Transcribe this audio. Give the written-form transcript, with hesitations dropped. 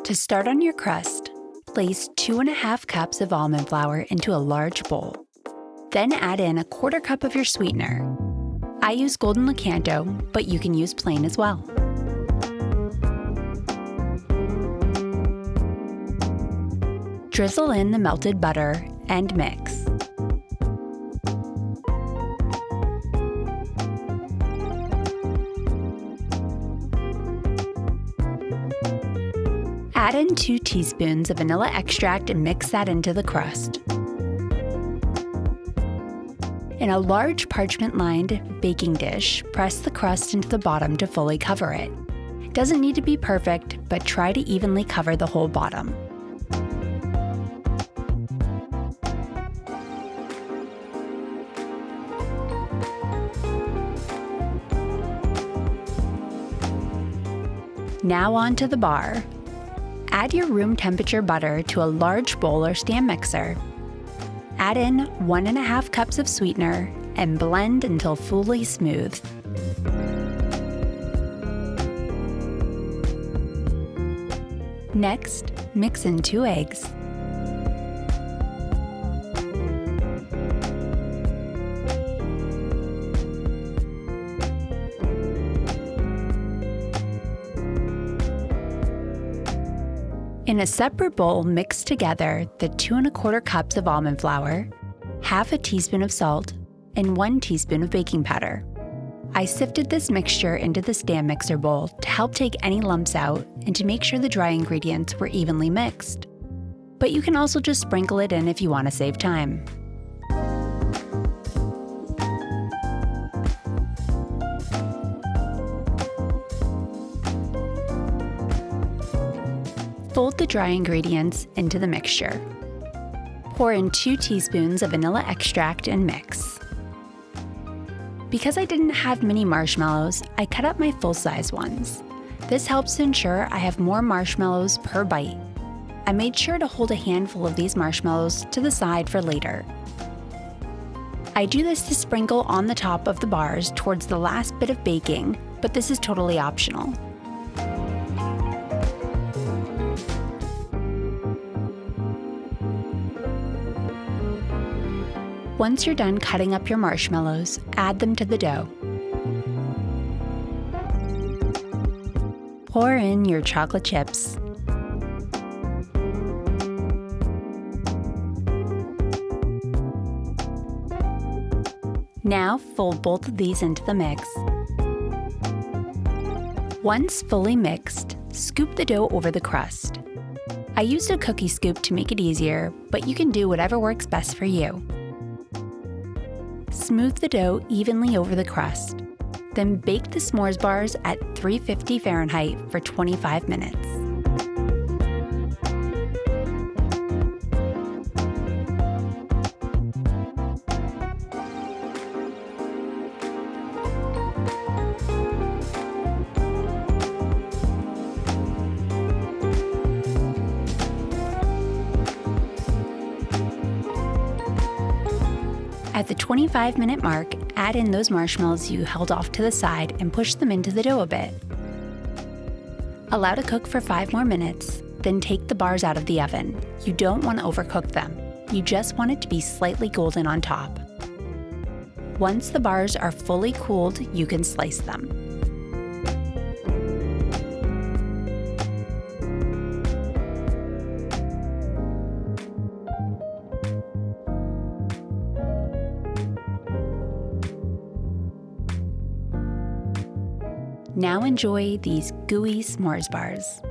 To start on your crust, place 2.5 cups of almond flour into a large bowl. Then add in 1/4 cup of your sweetener. I use Golden Lakanto, but you can use plain as well. Drizzle in the melted butter and mix. Add in 2 teaspoons of vanilla extract and mix that into the crust. In a large parchment-lined baking dish, press the crust into the bottom to fully cover it. It doesn't need to be perfect, but try to evenly cover the whole bottom. Now on to the bar. Add your room temperature butter to a large bowl or stand mixer. Add in 1.5 cups of sweetener and blend until fully smooth. Next, mix in 2 eggs. In a separate bowl, mix together the 2.25 cups of almond flour, 1/2 teaspoon of salt, and 1 teaspoon of baking powder. I sifted this mixture into the stand mixer bowl to help take any lumps out and to make sure the dry ingredients were evenly mixed. But you can also just sprinkle it in if you want to save time. Fold the dry ingredients into the mixture. Pour in 2 teaspoons of vanilla extract and mix. Because I didn't have mini marshmallows, I cut up my full-size ones. This helps to ensure I have more marshmallows per bite. I made sure to hold a handful of these marshmallows to the side for later. I do this to sprinkle on the top of the bars towards the last bit of baking, but this is totally optional. Once you're done cutting up your marshmallows, add them to the dough. Pour in your chocolate chips. Now fold both of these into the mix. Once fully mixed, scoop the dough over the crust. I used a cookie scoop to make it easier, but you can do whatever works best for you. Smooth the dough evenly over the crust. Then bake the s'mores bars at 350 Fahrenheit for 25 minutes. At the 25-minute mark, add in those marshmallows you held off to the side and push them into the dough a bit. Allow to cook for 5 more minutes, then take the bars out of the oven. You don't want to overcook them. You just want it to be slightly golden on top. Once the bars are fully cooled, you can slice them. Now enjoy these gooey s'mores bars.